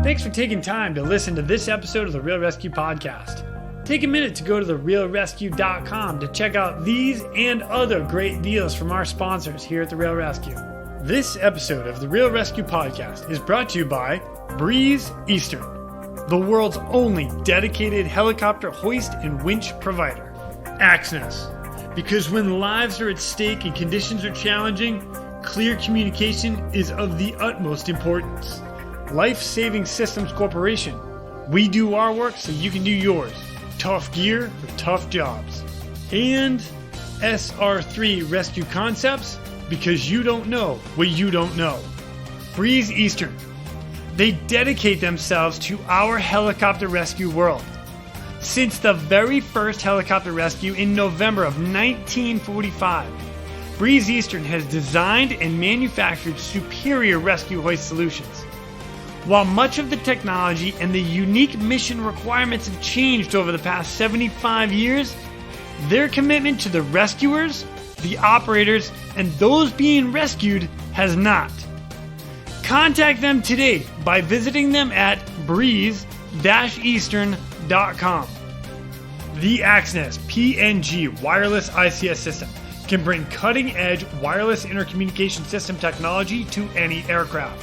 Thanks for taking time to listen to this episode of the Real ResQ podcast. Take a minute to go to therealresq.com to check out these and other great deals from our sponsors here at the Real ResQ. This episode of the Real ResQ podcast is brought to you by Breeze Eastern, the world's only dedicated helicopter hoist and winch provider. Axness, because when lives are at stake and conditions are challenging, clear communication is of the utmost importance. Life Saving Systems Corporation. We do our work so you can do yours. Tough gear for tough jobs. And SR3 ResQ Concepts, because you don't know what you don't know. Breeze Eastern. They dedicate themselves to our helicopter rescue world. Since the very first helicopter rescue in November of 1945, Breeze Eastern has designed and manufactured superior rescue hoist solutions. While much of the technology and the unique mission requirements have changed over the past 75 years, their commitment to the rescuers, the operators, and those being rescued has not. Contact them today by visiting them at breeze-eastern.com. The Axness PNG wireless ICS system can bring cutting-edge wireless intercommunication system technology to any aircraft.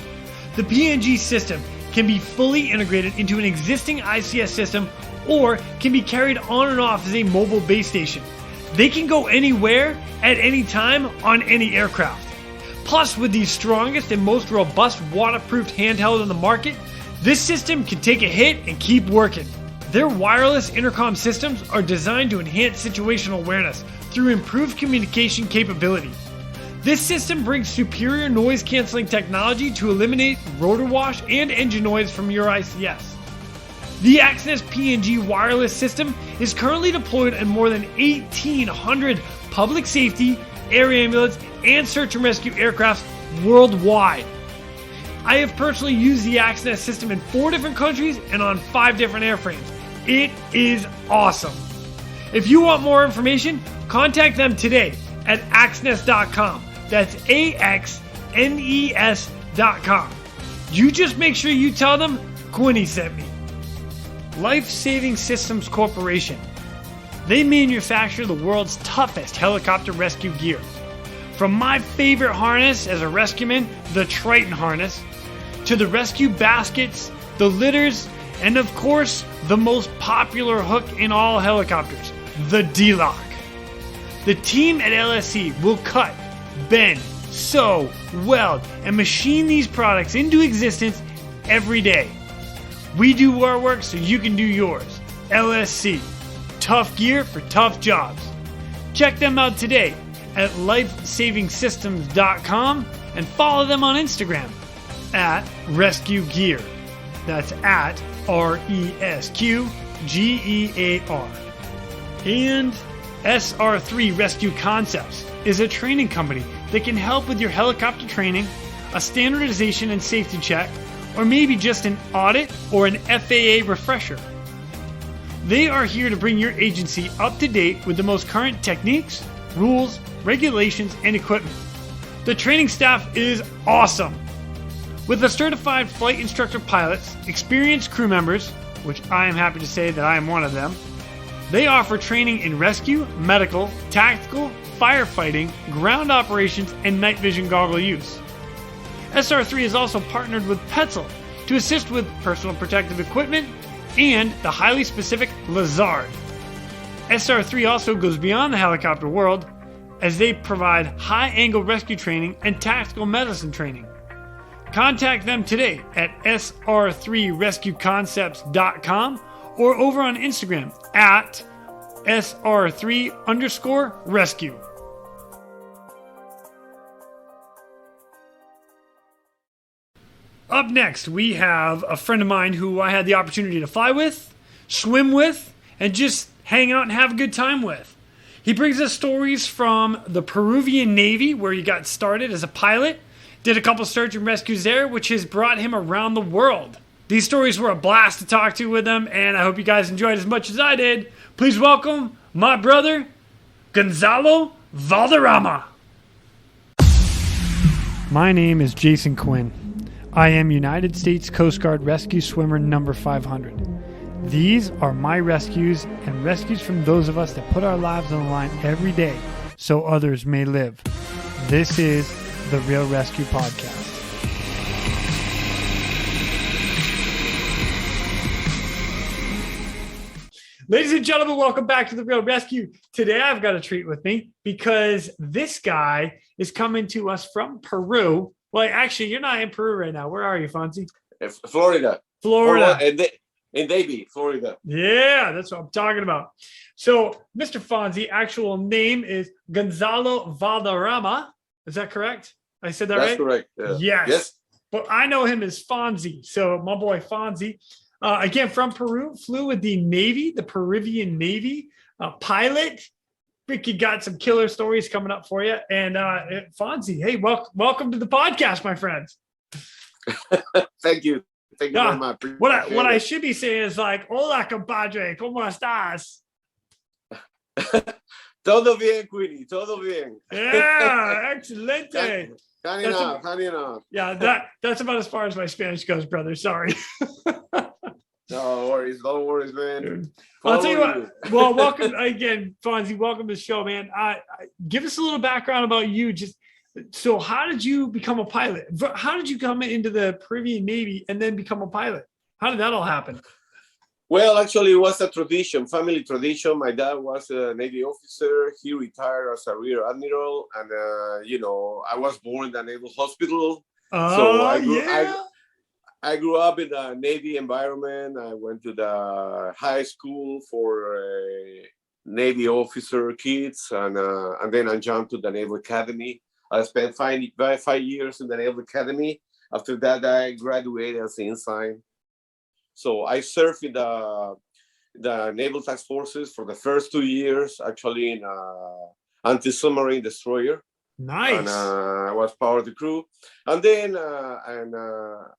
The PNG system can be fully integrated into an existing ICS system or can be carried on and off as a mobile base station. They can go anywhere at any time on any aircraft. Plus, with the strongest and most robust waterproof handheld on the market, this system can take a hit and keep working. Their wireless intercom systems are designed to enhance situational awareness through improved communication capability. This system brings superior noise canceling technology to eliminate rotor wash and engine noise from your ICS. The Axness PNG wireless system is currently deployed in more than 1,800 public safety, air ambulance, and search and rescue aircrafts worldwide. I have personally used the Axness system in 4 different countries and on 5 different airframes. It is awesome. If you want more information, contact them today at axness.com. That's AXNES.com. You just make sure you tell them Quinny sent me. Life Saving Systems Corporation. They manufacture the world's toughest helicopter rescue gear. From my favorite harness as a rescueman, the Triton harness, to the rescue baskets, the litters, and of course, the most popular hook in all helicopters, the D-Lock. The team at LSC will cut, bend, sew, weld, and machine these products into existence every day. We do our work so you can do yours. LSC. Tough gear for tough jobs. Check them out today at lifesavingsystems.com and follow them on Instagram at Rescue Gear. That's at ResQGEAR. And SR3 ResQ Concepts is a training company that can help with your helicopter training, a standardization and safety check, or maybe just an audit or an FAA refresher. They are here to bring your agency up to date with the most current techniques, rules, regulations, and equipment. The training staff is awesome. With the certified flight instructor pilots, experienced crew members, which I am happy to say that I am one of them, they offer training in rescue, medical, tactical, firefighting, ground operations, and night vision goggle use. SR3 is also partnered with Petzl to assist with personal protective equipment and the highly specific Lazard. SR3 also goes beyond the helicopter world as they provide high-angle rescue training and tactical medicine training. Contact them today at sr3rescueconcepts.com or over on Instagram at sr3_rescue. Up next, we have a friend of mine who I had the opportunity to fly with, swim with, and just hang out and have a good time with. He brings us stories from the Peruvian Navy, where he got started as a pilot, did a couple search and rescues there, which has brought him around the world. These stories were a blast to talk to with him, and I hope you guys enjoyed as much as I did. Please welcome my brother, Gonzalo Valderrama. My name is Jason Quinn. I am United States Coast Guard Rescue Swimmer number 500. These are my rescues and rescues from those of us that put our lives on the line every day so others may live. This is the Real ResQ Podcast. Ladies and gentlemen, welcome back to the Real ResQ. Today I've got a treat with me because this guy is coming to us from Peru. Well, actually, you're not in Peru right now. Where are you, Fonzy? Florida. In Davie, Florida. Yeah, that's what I'm talking about. So, Mr. Fonzy, actual name is Gonzalo Valderrama. Is that correct? I said that right? That's correct. Yes. But I know him as Fonzy. So, my boy Fonzy. Again, from Peru, flew with the Navy, the Peruvian Navy, pilot. Ricky got some killer stories coming up for you. And Fonzy, hey, welcome to the podcast, my friends. Thank you. Thank you very much. What I should be saying is like, hola, compadre, ¿cómo estás? Todo bien, Queenie. Todo bien. Yeah, excelente. Honey enough. Yeah, that's about as far as my Spanish goes, brother. Sorry. No worries, man. I'll tell you what. Well, welcome again, Fonzy. Welcome to the show, man. Give us a little background about you. So how did you become a pilot? How did you come into the Peruvian Navy and then become a pilot? How did that all happen? Well, actually, it was a tradition, family tradition. My dad was a Navy officer. He retired as a Rear Admiral. And, I was born in the Naval Hospital. I grew up in the Navy environment. I went to the high school for Navy officer kids. And then I jumped to the Naval Academy. I spent 5 years in the Naval Academy. After that, I graduated as an ensign. So I served in the Naval Task Forces for the first 2 years, actually in anti-submarine destroyer. Nice. And I was part of the crew. And then,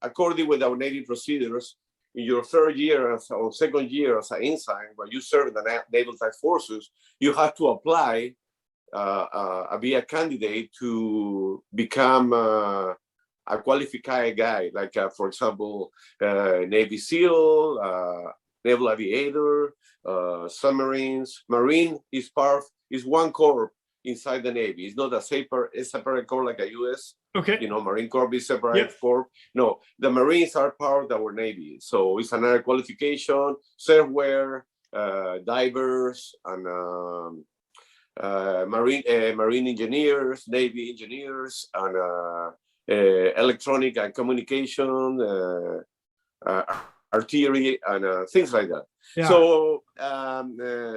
according with our Navy procedures, in your third year or second year as an ensign, when you serve in the Naval Task Forces, you have to apply, be a candidate to become a qualified guy, like, for example, Navy SEAL, Naval Aviator, submarines. Marine is one corps inside the Navy. It's not a separate corps like a U.S. Okay. Marine Corps is separate corps. No, the Marines are part of our Navy. So it's another qualification, surfwear, divers, and marine engineers, Navy engineers, and electronic and communication, artillery, and things like that. Yeah. So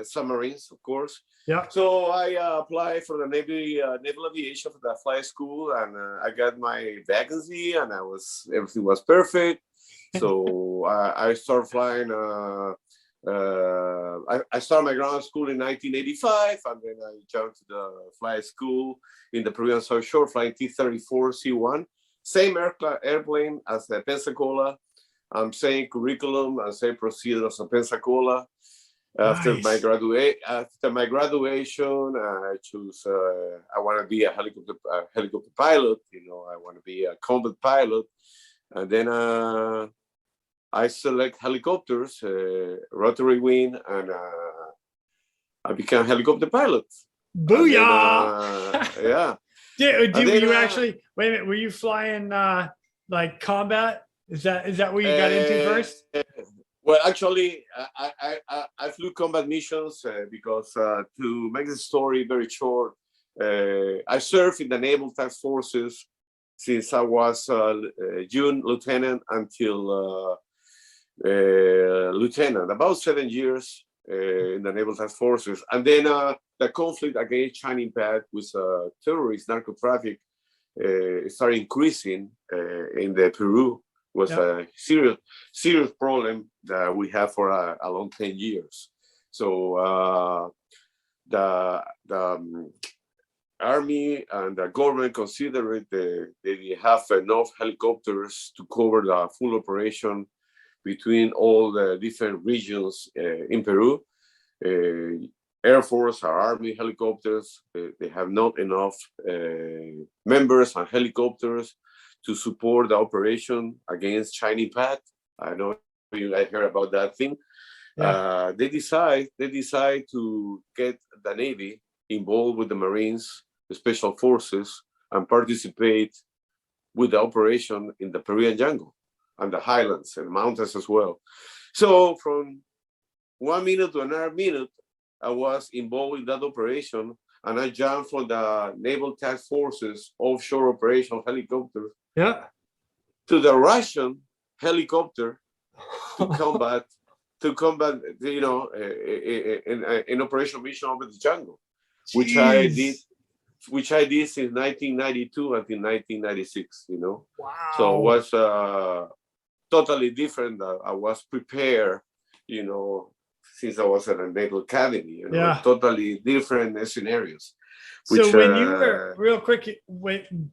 submarines, of course. Yeah. So I applied for the Naval Aviation for the flight school, and I got my vacancy, and everything was perfect. So I started flying. I started my ground school in 1985, and then I jumped to the flight school in the Peruvian South Shore, flying T-34 C1, same airplane as the Pensacola, same curriculum and same procedure as the Pensacola. After my graduation, I chose. I want to be a helicopter pilot. I want to be a combat pilot, and then I select helicopters, rotary wing, and I became a helicopter pilot. Booyah! Yeah. Wait a minute, were you flying like combat? Is that what you got into first? Well, actually, I flew combat missions because, to make the story very short, I served in the Naval Task Forces since I was June lieutenant until lieutenant, about 7 years in the Naval Task Forces. And then the conflict against China impact with terrorist narco traffic started increasing in the Peru. Was a serious problem that we have for a long 10 years. So the Army and the government considered they have enough helicopters to cover the full operation between all the different regions in Peru. Air Force or Army helicopters, they have not enough members and helicopters to support the operation against Chinese Pat. I know you guys heard about that thing. Yeah. They decide to get the Navy involved with the Marines, the Special Forces, and participate with the operation in the Peruvian jungle and the highlands and mountains as well. So from 1 minute to another minute, I was involved in that operation, and I jumped from the Naval Task Forces offshore operation helicopter to the Russian helicopter to combat, you know, in Operation Mission over the jungle, which I did since 1992 until 1996. You know, so it was totally different. I was prepared, you know, since I was at a Naval Academy. You know, totally different scenarios. So when you were real quick,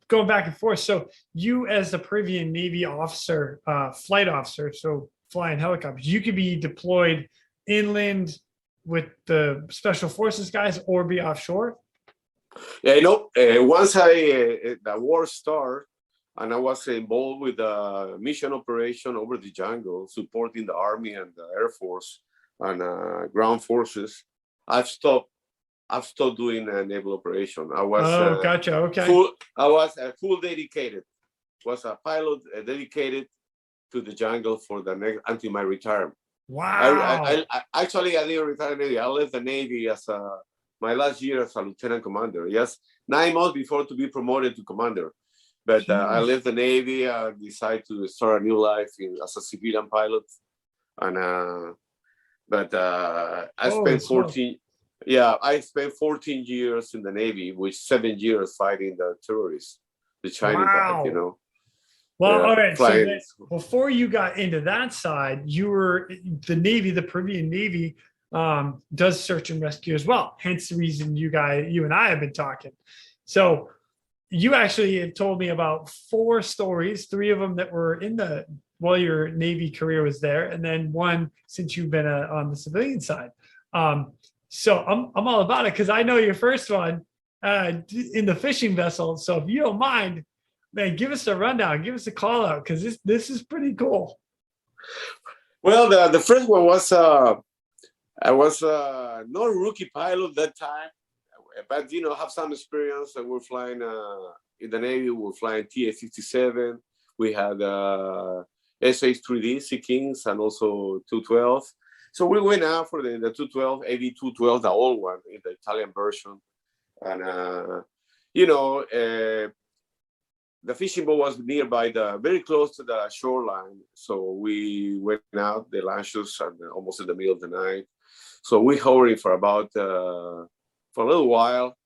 going back and forth, so you as the Peruvian Navy officer, flight officer, so flying helicopters, you could be deployed inland with the Special Forces guys or be offshore? Yeah, you know, once the war started and I was involved with the mission operation over the jungle, supporting the Army and the Air Force and ground forces, I've stopped doing a naval operation. I was gotcha. Okay. I was full dedicated. Was a pilot dedicated to the jungle for the next until my retirement. Wow. I actually didn't retire Navy. I left the Navy as my last year as a lieutenant commander. Yes, 9 months before to be promoted to commander. But I left the Navy. I decided to start a new life as a civilian pilot. And I spent 14. Yeah, I spent 14 years in the Navy, with 7 years fighting the terrorists, the Chinese, you know. Well, all right. So before you got into that side, you were the Navy, the Peruvian Navy does search and rescue as well. Hence the reason you and I have been talking. So you actually have told me about 4 stories, 3 of them that were while your Navy career was there, and then 1 since you've been on the civilian side. So I'm all about it because I know your first one in the fishing vessel. So if you don't mind, man, give us a rundown, give us a call out, because this is pretty cool. Well, the first one was I was not a rookie pilot that time, but you know, have some experience. And we're flying in the Navy. We're flying TA-57. We had SH-3D Sea Kings and also 212. So we went out for the 212, AV-212, the old one in the Italian version. And, you know, the fishing boat was nearby, very close to the shoreline. So we went out, the launches, and almost in the middle of the night. So we hovering for about, for a little while.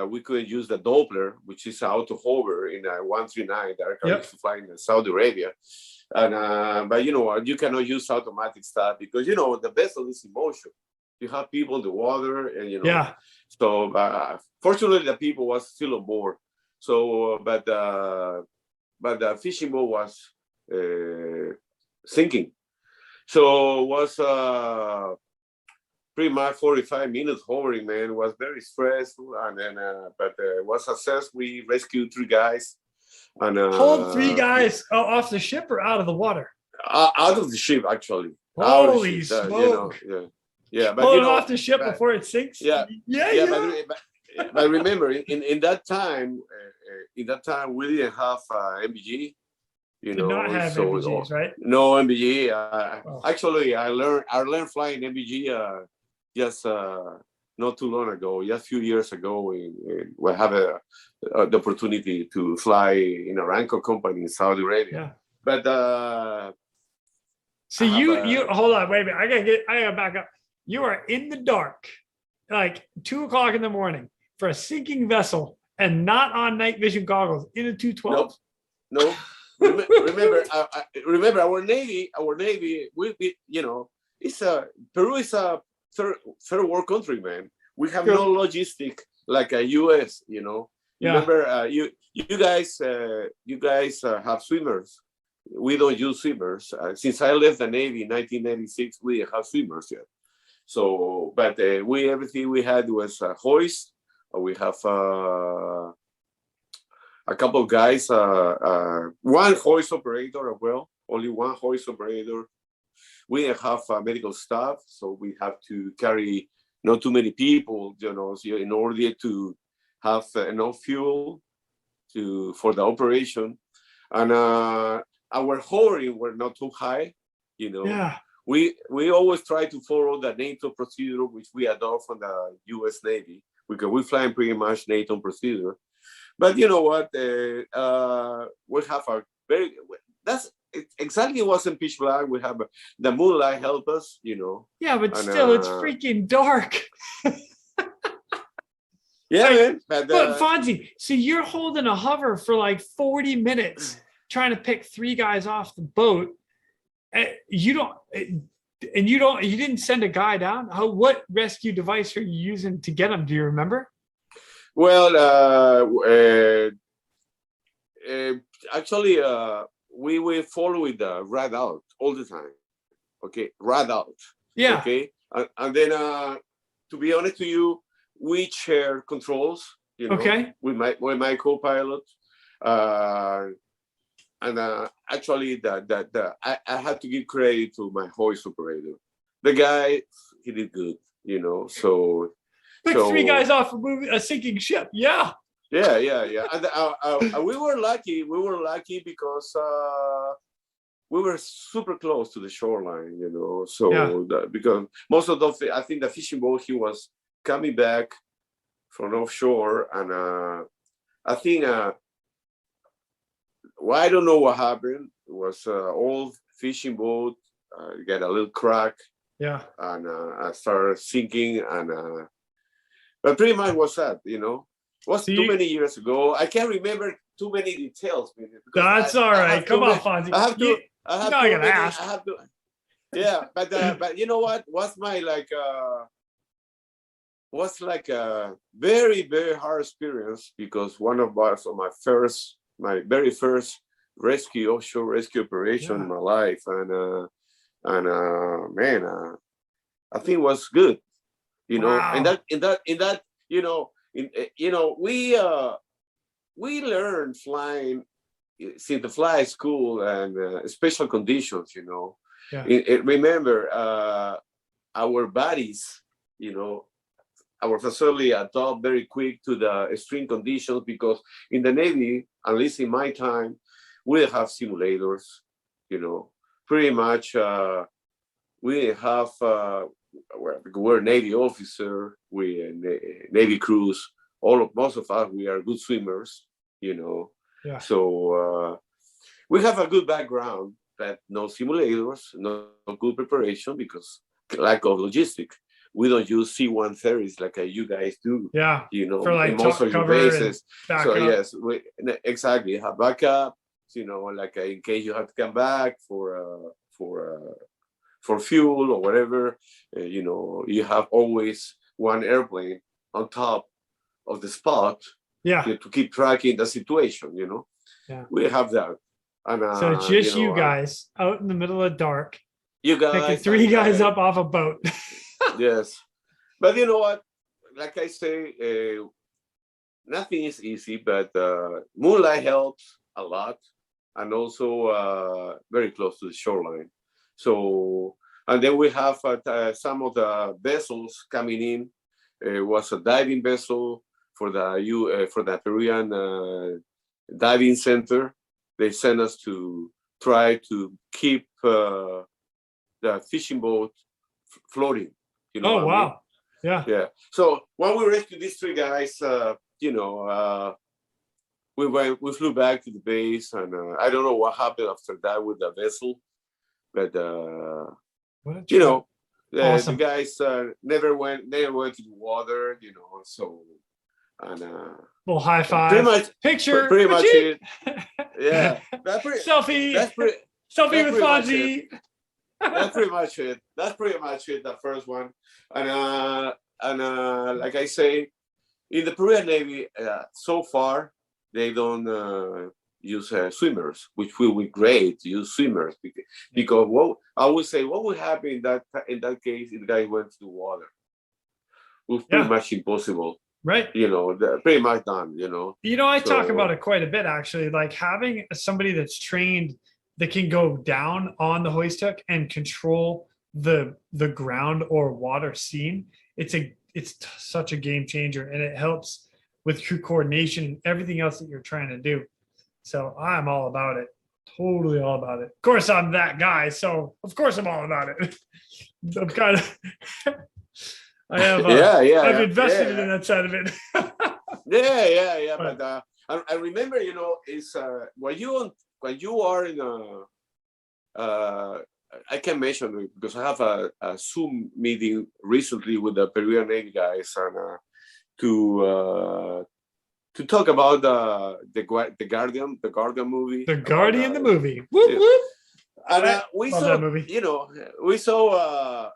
We couldn't use the Doppler, which is auto hover in a 139 that I used to fly in Saudi Arabia. And but you know what, you cannot use automatic stuff because you know the vessel is in motion. You have people in the water, and you know. So fortunately, the people was still on board. So, but the fishing boat was sinking. So it was pretty much 45 minutes hovering, man. It was very stressful, and then but it was success. We rescued 3 guys. And hold 3 guys off the ship or out of the water? Out of the ship, actually. Holy smoke! But you know, off the ship before it sinks. But remember, in that time, we didn't have MBG. You know, did not have MBGs, right? No MBG. Actually, I learned flying MBG just not too long ago, just a few years ago. We have the opportunity to fly in a Aramco company in Saudi Arabia. But so you hold on, wait a minute. I gotta back up. You are in the dark, like 2 o'clock in the morning, for a sinking vessel, and not on night vision goggles in a 212. No. Remember our Navy. We you know, Peru is a third world country, man. We have no logistic like a US, you know. Remember, you guys have swimmers. We don't use swimmers. Since I left the Navy in 1996, we didn't have swimmers yet. So, but everything we had was hoist. We have a couple of guys, one hoist operator as well, only one hoist operator. We didn't have medical staff, so we have to carry not too many people, so in order to have enough fuel for the operation. And our hovering were not too high, Yeah. We always try to follow the NATO procedure, which we adopt from the U.S. Navy, because we fly pretty much NATO procedure. But you know what? We have a that's exactly wasn't pitch black. We have the moonlight help us, Yeah, but and, still, it's freaking dark. Yeah, man. But Fonzy, so you're holding a hover for like 40 minutes trying to pick 3 guys off the boat. You didn't send a guy down. What rescue device are you using to get them? Do you remember? Well, actually, we were following the rad out all the time. Okay, rad out. Yeah. Okay, and then to be honest to you, we share controls. Okay. With my co-pilot, and actually, I have to give credit to my hoist operator. The guy, he did good. So. Pick 3 guys off a sinking ship. Yeah. Yeah. And we were lucky. We were lucky because we were super close to the shoreline, So because most of I think the fishing boat, he was coming back from offshore, and I think well, I don't know what happened. It was old fishing boat, got a little crack. Yeah. And I started sinking, and but pretty much was that, It was too many years ago. I can't remember too many details. That's all right. Come on, Fonzy. I have to. Ask. I have to. Yeah, but you know what? Was like a very, very hard experience, because one of my very first offshore rescue operation in my life, and man, I think it was good. Wow. in that we learned flying since the flight school, and special conditions. Yeah. Remember, our bodies, our facility adopt very quick to the extreme conditions, because in the Navy, at least in my time, we have simulators. Pretty much we have. We're Navy officer, we Navy crews. Most of us, we are good swimmers, Yeah. So we have a good background, but no simulators, no good preparation, because lack of logistics. We don't use C-130s like you guys do. Yeah. For like in most of your bases. So yes, we exactly have backup. Like in case you have to come back for fuel or whatever, you have always one airplane on top of the spot. Yeah. To keep tracking the situation. Yeah. We have that. And so it's just you guys out in the middle of dark. You guys picking 3 guys up off a boat. Yes, but you know what? Like I say, nothing is easy, but moonlight helps a lot, and also very close to the shoreline. So, and then we have some of the vessels coming in. It was a diving vessel for the Peruvian diving center. They sent us to try to keep the fishing boat floating. Oh, wow. Yeah. Yeah. So when we rescued these 3 guys, we flew back to the base, and I don't know what happened after that with the vessel, but awesome. the guys never went to the water, So, and well, high five. Pretty much picture. Pretty much it. Yeah. Selfie. Selfie with Fonzy. That's pretty much it. The first one, and like I say, in the Peruvian Navy, so far they don't use swimmers, which will be great to use swimmers, because what would happen in that case if the guy went to the water? It was pretty much impossible. Right. Pretty much done. I talk about it quite a bit, actually, like having somebody that's trained that can go down on the hoist hook and control the ground or water scene. It's such a game changer, and it helps with crew coordination and everything else that you're trying to do. So I'm all about it. Totally all about it. Of course, I'm that guy, so of course I'm all about it. I'm kind of I've invested in that side of it. Yeah. But I remember, is when you are in I can mention it because I have a Zoom meeting recently with the Peruvian Navy guys and to talk about the Guardian movie. The Guardian, the movie. Whoop, whoop. And we saw that movie. We saw.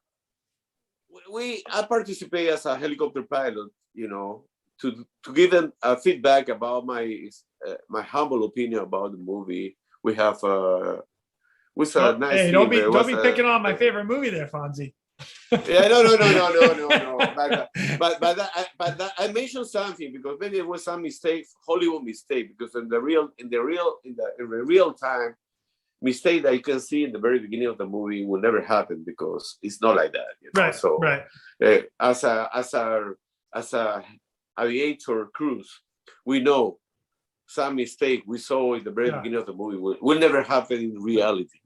I participate as a helicopter pilot. To give them feedback about my humble opinion about the movie. We have with a nice. Hey, don't be picking on my favorite movie there, Fonzy. Yeah, no. But I mentioned something because maybe it was some mistake, Hollywood mistake, because in the real time mistake that you can see in the very beginning of the movie will never happen because it's not like that. Right. So right. As a aviator crews, we know some mistake we saw in the very beginning of the movie will never happen in reality.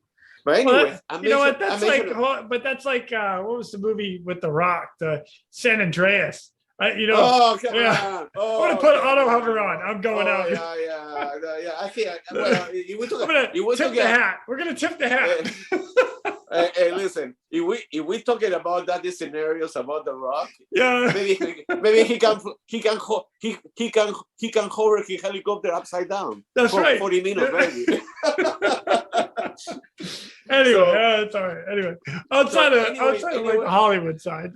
But anyway, that's like what was the movie with The Rock, the San Andreas? Oh, come on! I'm gonna put auto hover on. I'm going out. Yeah. I think. The hat. We're gonna tip the hat. Hey, listen. If we talking about that scenarios about The Rock, maybe he can hover his helicopter upside down. That's right. 40 minutes, maybe. Anyway, it's all right. Anyway, outside of like the Hollywood side.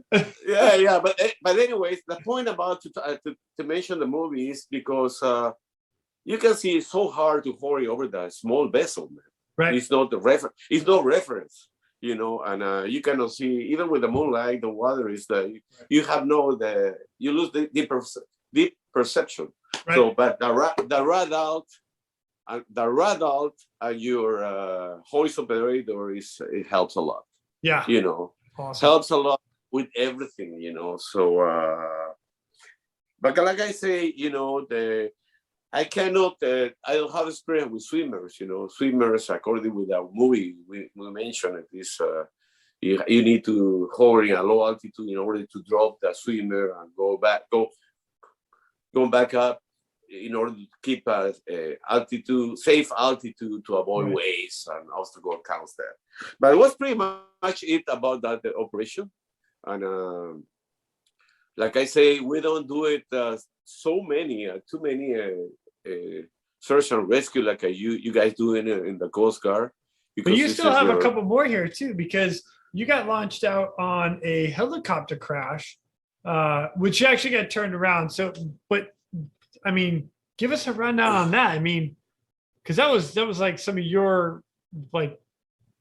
yeah. But anyways, the point about to mention the movie is because you can see it's so hard to hurry over the small vessel, man. Right. It's not the reference. It's no reference, and you cannot see even with the moonlight. The water is you lose the deep perception. Right. So, but the radar and your hoist operator it helps a lot. Yeah. Awesome. Helps a lot with everything, So, but like I say, I cannot. I don't have experience with swimmers. Swimmers, according with our movie, we mentioned it is you need to hover in a low altitude in order to drop the swimmer and go back up in order to keep safe altitude to avoid waves and obstacle counts there. But it was pretty much it about that operation. And like I say, we don't do it too many search and rescue like you guys do in the Coast Guard. But you still have a couple more here too, because you got launched out on a helicopter crash, which you actually got turned around. So, but I mean, give us a rundown on that. I mean, because that was like some of your like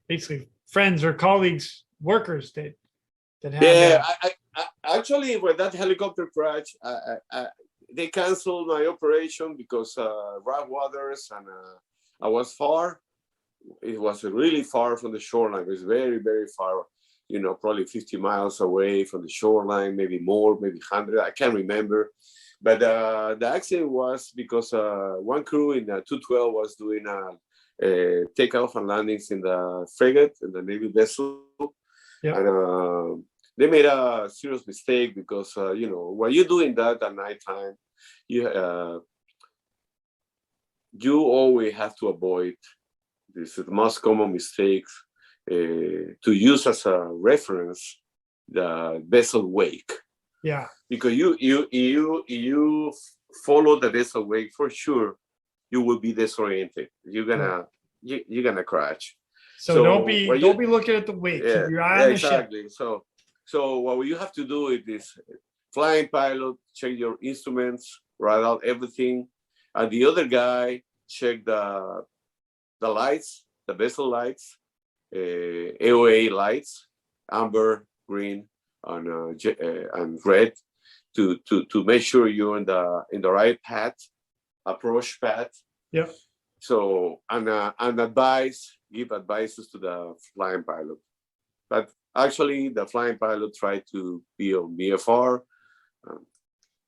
basically friends or colleagues, workers that had. Yeah, I actually with that helicopter crash, they canceled my operation because rough waters and I was far. It was really far from the shoreline. It was very, very far. Probably 50 miles away from the shoreline, maybe more, maybe 100. I can't remember. But the accident was because one crew in the 212 was doing takeoff and landings in the frigate, in the Navy vessel. Yep. And they made a serious mistake because, when you're doing that at nighttime, you always have to avoid this is the most common mistake to use as a reference the vessel wake. Yeah, because you follow the vessel wake for sure, you will be disoriented. You're gonna crash. So don't be looking at the wake. Yeah, keep your eye on the exactly. ship. So what you have to do is flying pilot check your instruments, write out everything, and the other guy check the lights, the vessel lights, AOA lights, amber, green, and red, to make sure you're in the right path, approach path. Yep. So and give advices to the flying pilot. But actually, the flying pilot tried to be on VFR,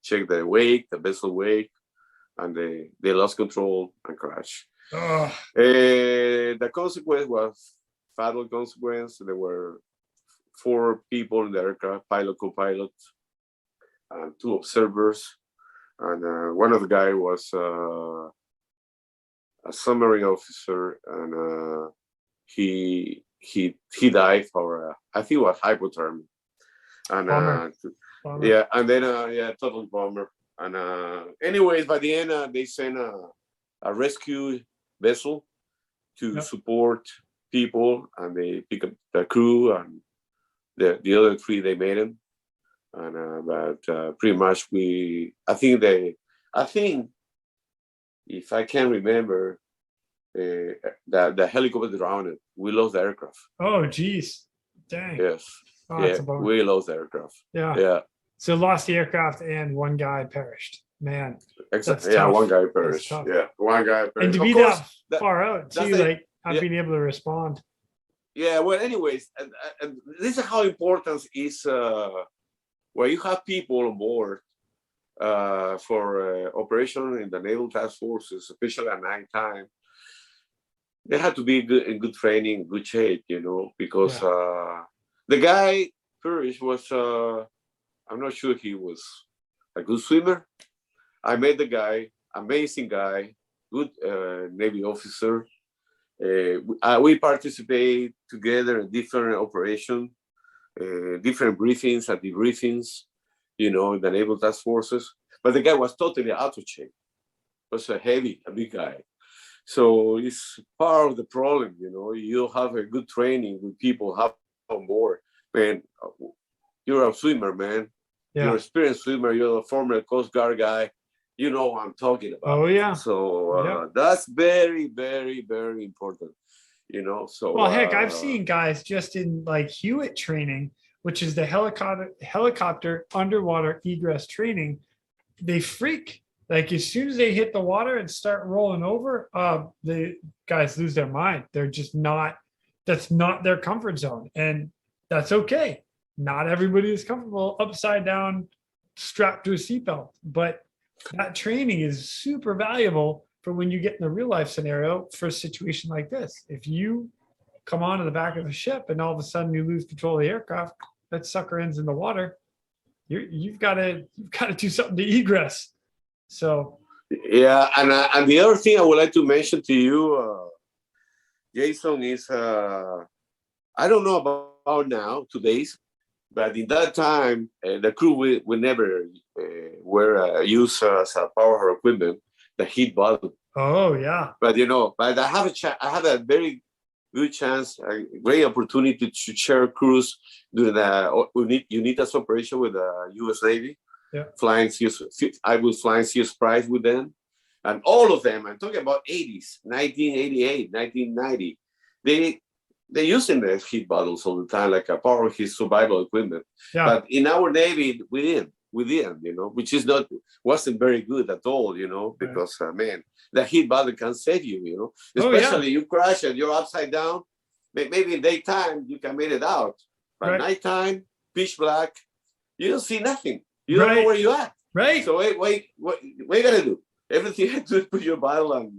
check the vessel wake, and they lost control and crash. The consequence was fatal consequence. There were 4 people in the aircraft, pilot, co-pilot, and 2 observers. And one of the guys was a submarine officer, and he died for I think it was hypothermia. And yeah, and then total bomber. And anyways, by the end, they sent a rescue vessel to support people, and they pick up the crew, and the other 3 they made them. And but pretty much I think if I can remember, the helicopter drowned. We lost the aircraft. Oh, geez. Dang. Yes. Yeah, we lost the aircraft. Yeah. So lost the aircraft and 1 guy perished. Man. Exactly. Yeah, 1 guy perished. Yeah, 1 guy perished. And to be that far out too, like not being able to respond. Yeah. Well, anyways, and this is how important is where you have people on board for operation in the naval task forces, especially at night time. They had to be in good training, good shape, because the guy perished was, I'm not sure he was a good swimmer. I met the guy, amazing guy, good Navy officer. We participate together in different operations, different briefings and debriefings, in the naval task forces. But the guy was totally out of shape. Was a big guy. So it's part of the problem, You have a good training with people have on board. Man, you're a swimmer, man. Yeah. You're an experienced swimmer. You're a former Coast Guard guy. You know what I'm talking about. Oh, yeah. So that's very, very, very important, So well, heck, I've seen guys just in like Hewitt training, which is the helicopter underwater egress training. They freak. Like as soon as they hit the water and start rolling over, the guys lose their mind. They're just not. That's not their comfort zone, and that's okay. Not everybody is comfortable upside down, strapped to a seatbelt. But that training is super valuable for when you get in a real life scenario for a situation like this. If you come onto the back of a ship and all of a sudden you lose control of the aircraft, that sucker ends in the water. You've got to do something to egress. So yeah, and the other thing I would like to mention to you, Jason, is I don't know about now today's, but in that time the crew will never use as a power equipment the heat bottle. Oh yeah. But but I have a very good chance, a great opportunity to share crews during the UNITAS operation with the U.S. Navy. Yeah. I was flying CS Prize with them, and all of them. I'm talking about 80s, 1988, 1990. They're using the heat bottles all the time, like a power heat survival equipment. Yeah. But in our Navy, we didn't, which wasn't very good at all, because man, the heat bottle can save you, especially you crash and you're upside down. Maybe in daytime you can make it out, but nighttime, pitch black, you don't see nothing. You don't know where you're at. Right. So what you gotta do? Everything you have to put your bottle on.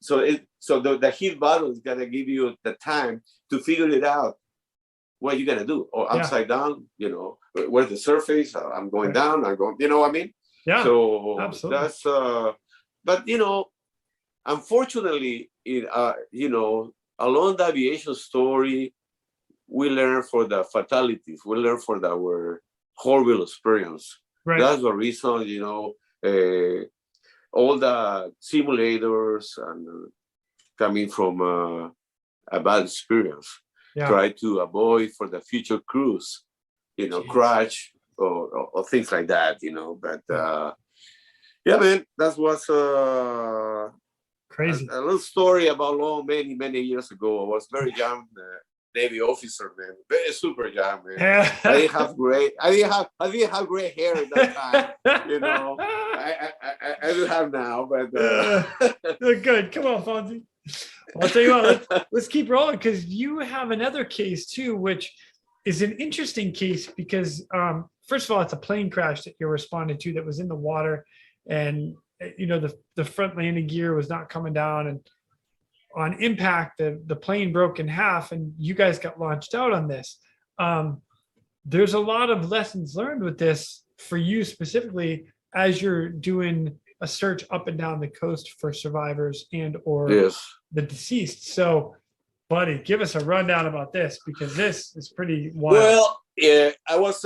So the heat bottle is gonna give you the time to figure it out. What you gonna do? Or upside down, where's the surface? I'm going down. I'm going. You know what I mean? Yeah. So absolutely. That's. But unfortunately, along the aviation story, we learn for the fatalities. We learn for our horrible experience. Right. That's the reason, all the simulators and coming from a bad experience, try to avoid for the future crews, crash or things like that, But man, that was crazy. A little story about many, many years ago. I was very young Navy officer, man. Very super young, man. Yeah. I didn't have gray hair at that time. You know, I do have now, but Good. Come on, Fonzie. Well, I'll tell you what. Let's keep rolling because you have another case too, which is an interesting case because first of all, it's a plane crash that you responded to that was in the water, and the front landing gear was not coming down, and on impact, the plane broke in half, and you guys got launched out on this. There's a lot of lessons learned with this for you specifically as you're doing a search up and down the coast for survivors and or yes. the deceased. So, buddy, give us a rundown about this because this is pretty wild. Well, yeah, I was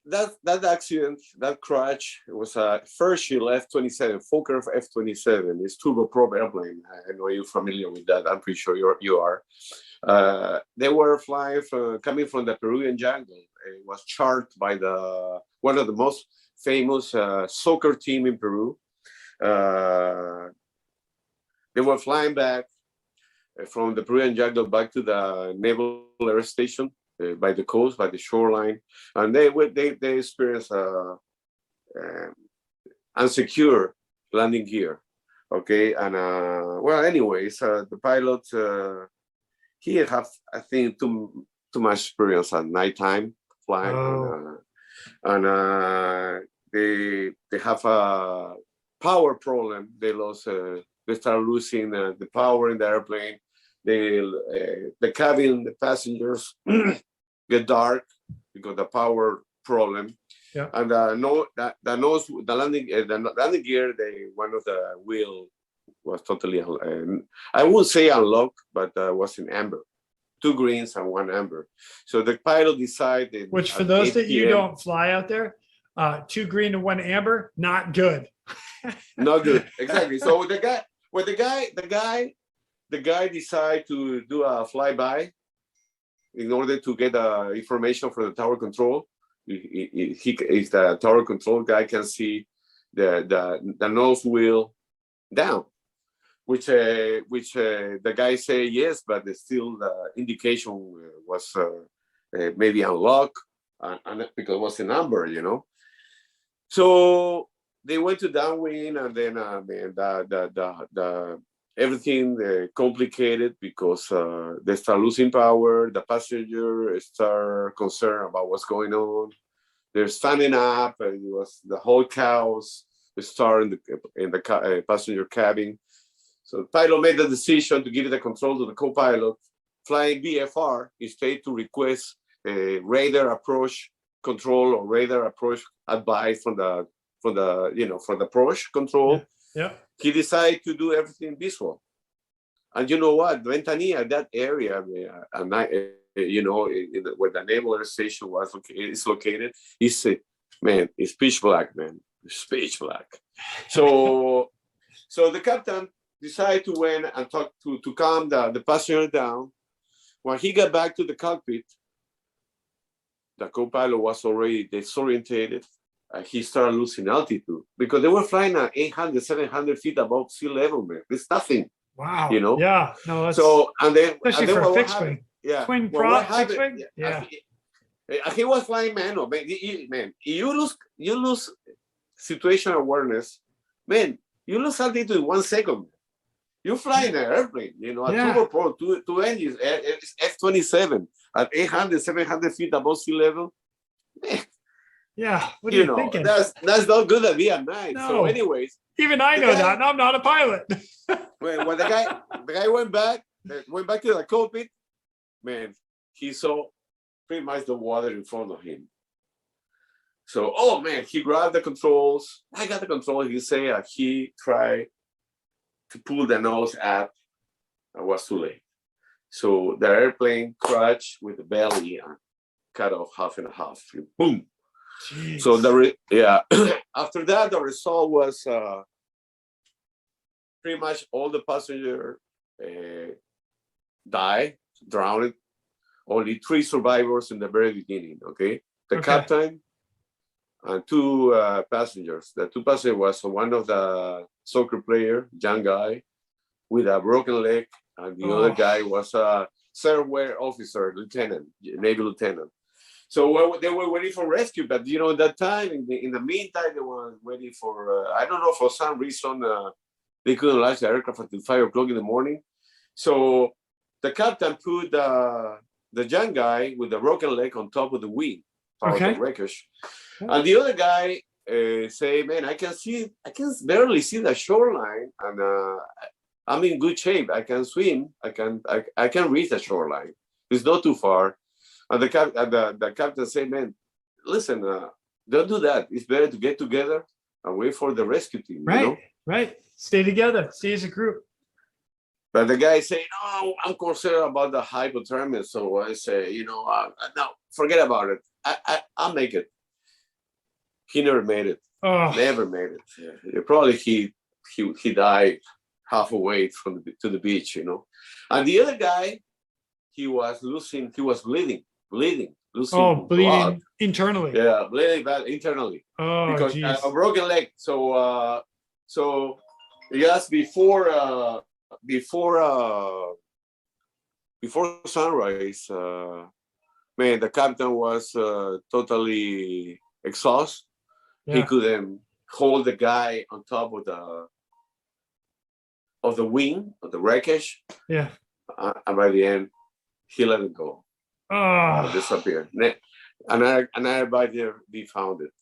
that accident, that crash, it was a first shield F-27, Fokker F-27. It's turboprop airplane. I know you're familiar with that. I'm pretty sure you are. They were flying coming from the Peruvian jungle. It was chartered by one of the most famous soccer team in Peru. They were flying back from the Peruvian jungle back to the Naval Air Station. By the coast, by the shoreline, and they experienced unsecure landing gear. Okay, and well, anyways, the pilot he have I think too much experience at nighttime flying, and they have a power problem. They start losing the power in the airplane. The cabin, the passengers get dark because the power problem. Yeah. And the landing gear, one of the wheel was totally, I won't say unlocked, but was in amber. 2 greens and 1 amber. So the pilot decided. Which for those that you don't fly out there, 2 green and 1 amber, not good. Not good, exactly. So the guy decided to do a flyby in order to get information from the tower control. If the tower control guy can see the nose wheel down, which the guy say yes, but still the indication was maybe unlocked, and because it was a number, So they went to downwind, and then the everything complicated because they start losing power. The passenger start concerned about what's going on. They're standing up, and it was the whole chaos start in the passenger cabin. So the pilot made the decision to give the control to the co-pilot, flying VFR instead to request a radar approach control or radar approach advice from the approach control. Yeah. He decided to do everything visual. And you know what? Ventanilla, that area, where the Naval Air Station is located, it's pitch black, man. It's pitch black. So the captain decided to win and talk to calm the passenger down. When he got back to the cockpit, the co-pilot was already disorientated. He started losing altitude because they were flying at 800, 700 feet above sea level, man. It's nothing. Wow. Yeah. No. That's, so especially for a fixed wing. Yeah. Twin prop fixed wing. Yeah. He was flying manual, man. You lose situation awareness, man. You lose altitude in 1 second. You fly in an airplane, a turboprop, two engines, F-27 at 800, 700 feet above sea level. Man, yeah, what are you thinking? That's not good at night. No. So, anyways, even I know that, and I'm not a pilot. when the guy went back to the cockpit, man, he saw pretty much the water in front of him. So, oh man, he grabbed the controls. I got the control. He said he tried to pull the nose up. It was too late. So the airplane crashed with the belly and cut off half and a half. Boom. Jeez. So after that, the result was pretty much all the passengers drowned. Only 3 survivors in the very beginning. Okay, the captain and 2 passengers. The 2 passengers was one of the soccer player, young guy, with a broken leg, and the other guy was a sergeant officer, lieutenant, Navy lieutenant. So they were waiting for rescue, but you know, at that time, in the meantime, they were waiting for I don't know, for some reason they couldn't launch the aircraft until 5 o'clock in the morning. So the captain put the young guy with the broken leg on top of the wing, part of the wreckage, and the other guy say, "Man, I can barely see the shoreline, and I'm in good shape. I can swim. I can reach the shoreline. It's not too far." And the captain said, "Man, listen, don't do that. It's better to get together and wait for the rescue team." Right, you know? Right. Stay together. Stay as a group. But the guy said, "No, I'm concerned about the hypothermia." So I say, no, forget about it. I'll make it. He never made it. Oh. Never made it. Yeah. Probably he died halfway to the beach, And the other guy, he was bleeding, losing blood. Internally. Yeah, bleeding bad internally. Oh, because geez. a broken leg. So just before sunrise, man, the captain was totally exhausted. Yeah. He couldn't hold the guy on top of the wing of the wreckage. Yeah. And by the end, he let it go. Oh. Disappeared. And everybody they found it.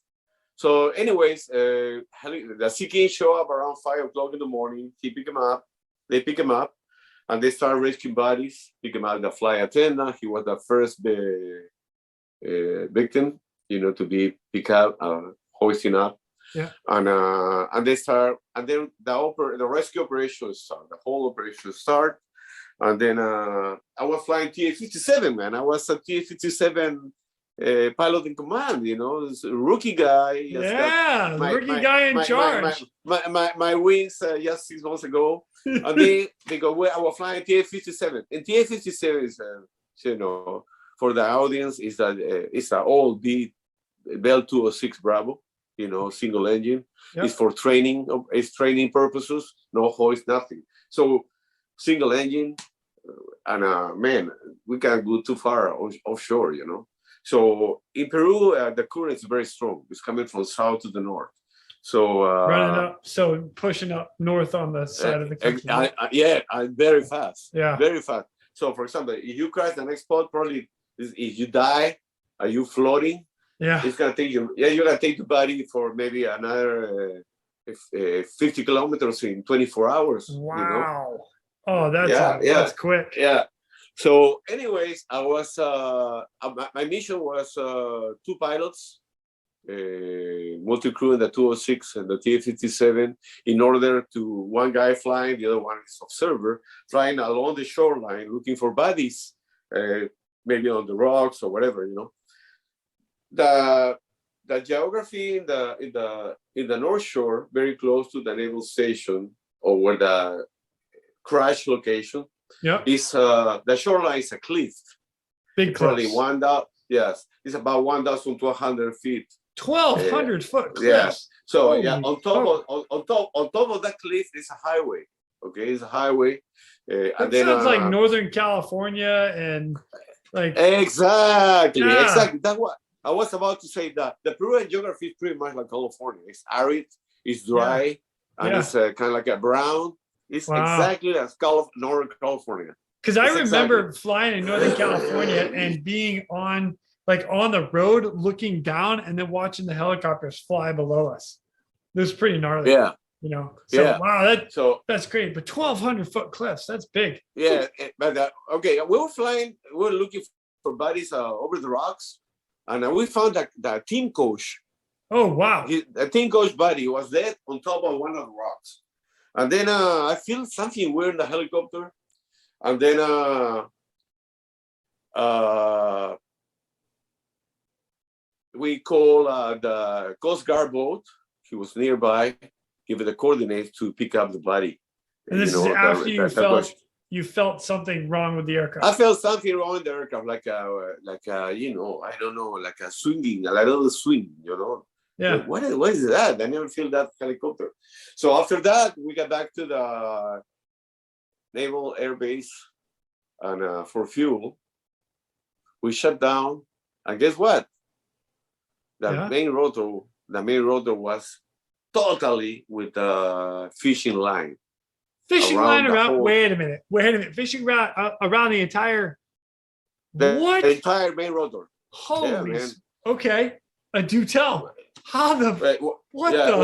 So, anyways, the sea king show up around 5 o'clock in the morning. He pick him up. They pick him up, and they start rescuing bodies. Pick him out. The flight attendant. He was the first victim, to be picked up, hoisting up. Yeah. And they start, and then the rescue operation start. The whole operation start. And then I was flying TA-57, man. I was a TA-57 pilot in command, this rookie guy. Yeah, rookie guy in charge. My wings just 6 months ago. And they go, well, I was flying TA-57. And TA-57 is, for the audience, is that it's an old Bell 206 Bravo, single engine. Yep. It's for training. It's training purposes. No hoist, nothing. So single engine, and man, we can't go too far offshore, So in Peru, the current is very strong. It's coming from south to the north. So running up, so pushing up north on the side of the country. Very fast. Yeah, very fast. So for example, if you crash the next spot, probably if you die, are you floating? Yeah, it's gonna take you. Yeah, you're gonna take the body for maybe another 50 kilometers in 24 hours. Wow. Oh, that's quick. Yeah. So, anyways, I was my mission was 2 pilots, multi-crew in the 206 and the TA-57, in order to one guy flying, the other one is observer, flying along the shoreline looking for bodies, maybe on the rocks or whatever. The geography in the North Shore, very close to the naval station, or where the crash location, is the shoreline is a cliff. Big cliff. Yes, it's about 1,200 feet. 1,200 foot cliff. Yeah. So on top of that cliff is a highway. Okay, it's a highway. And then sounds like Northern California and like exactly. That's what I was about to say. That the Peruvian geography is pretty much like California. It's arid, it's dry, and it's kind of like a brown. It's exactly as Northern California. Because I remember flying in Northern California and being on the road, looking down, and then watching the helicopters fly below us. It was pretty gnarly. Yeah. So wow, that's great. But 1,200 foot cliffs, that's big. Yeah, but we were looking for bodies over the rocks, and we found the team coach. Oh wow! The team coach body was dead on top of one of the rocks. And then I feel something weird in the helicopter. And then we call the Coast Guard boat. He was nearby, give it the coordinates to pick up the body. And this is after you felt something wrong with the aircraft. I felt something wrong with the aircraft, like I don't know, like a swinging, a little swing, Yeah. What is that? I never feel that helicopter. So after that, we got back to the Naval Air Base and for fuel, we shut down. And guess what? The main rotor was totally with a fishing line. Fishing line around. Wait a minute. Fishing around the entire. What? The entire main rotor. Holy. Yeah, man. Okay. Do tell. How the? What the?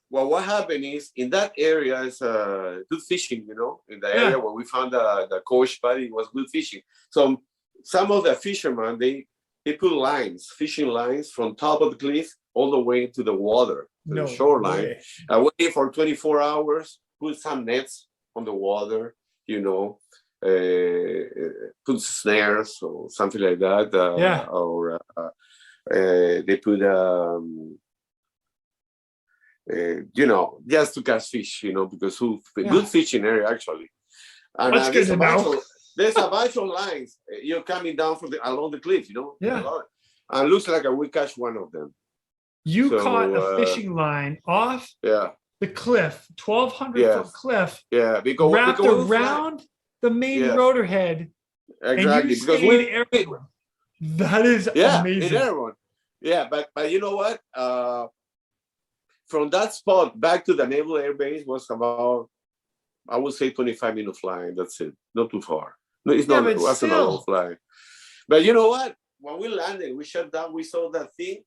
Well, what happened is in that area is good fishing. You know, in the area where we found the coach body was good fishing. So some of the fishermen they put fishing lines from top of the cliff all the way to the water, to the shoreline. Wait for 24 hours. Put some nets on the water, you know, put snares or something like that. Or they put, you know, just to catch fish, you know, because good fishing area actually. And that's good to know. There's a bunch of lines. You're coming down along the cliff, you know. Yeah. And it looks like we catch one of them. You caught a fishing line off. Yeah. The cliff, 1,200-foot cliff, because wrapped around the main rotor head. Exactly, and you stayed everywhere. That is amazing. Everyone. Yeah, but you know what? From that spot back to the Naval Air Base was about, I would say, 25-minute flying. That's it. Not too far. No, it wasn't a long flying. But you know what? When we landed, we shut down. We saw that thing.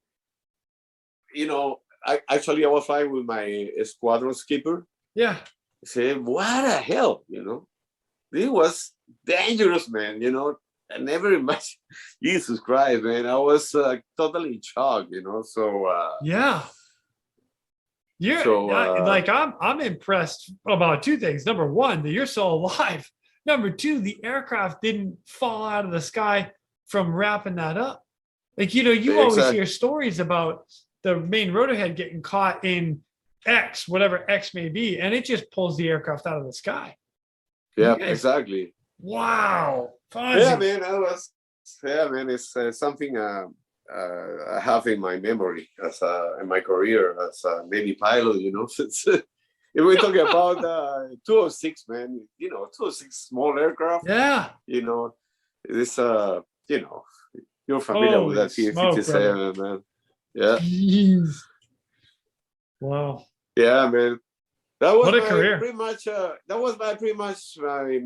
You know. I was flying with my squadron skipper. Yeah. I said, what the hell? You know, this was dangerous, man. You know, I never imagined. Jesus Christ, man. I was totally in shock, you know. So, I'm impressed about two things. Number one, that you're still alive. Number two, the aircraft didn't fall out of the sky from wrapping that up. Like, you know, you always hear stories about the main rotor head getting caught in X, whatever X may be, and it just pulls the aircraft out of the sky. Yeah, exactly. Wow. Fonzy. Yeah, man, it's something I have in my memory in my career as a Navy pilot, you know. If we're talking about 206, man, you know, 206 small aircraft. Yeah. You know, it's, you know, you're familiar with that P-57, man. Yeah. Jeez. Wow. Yeah, man. That was what a career. Pretty much. That was my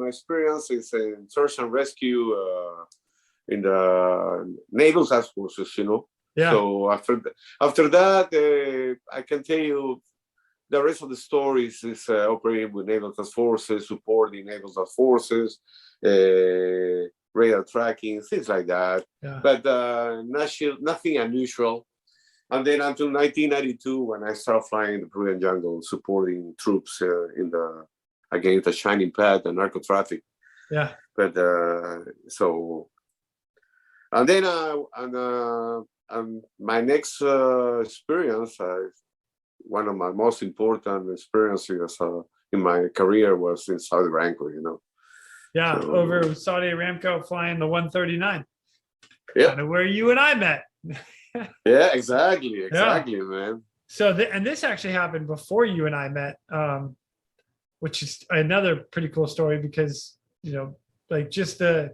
experience in search and rescue in the naval task forces. You know. Yeah. So after that, I can tell you the rest of the stories is operating with naval task forces, supporting naval task forces, radar tracking, things like that. Yeah. But nothing unusual. And then until 1992, when I started flying in the Peruvian jungle, supporting troops against the shining path and narco traffic. Yeah. But and then my next experience, one of my most important experiences in my career was in Saudi Aramco. You know. Yeah, over Saudi Aramco flying the 139. Yeah. Kind of where you and I met. Yeah, exactly, man. So, and this actually happened before you and I met, which is another pretty cool story because, you know, like just go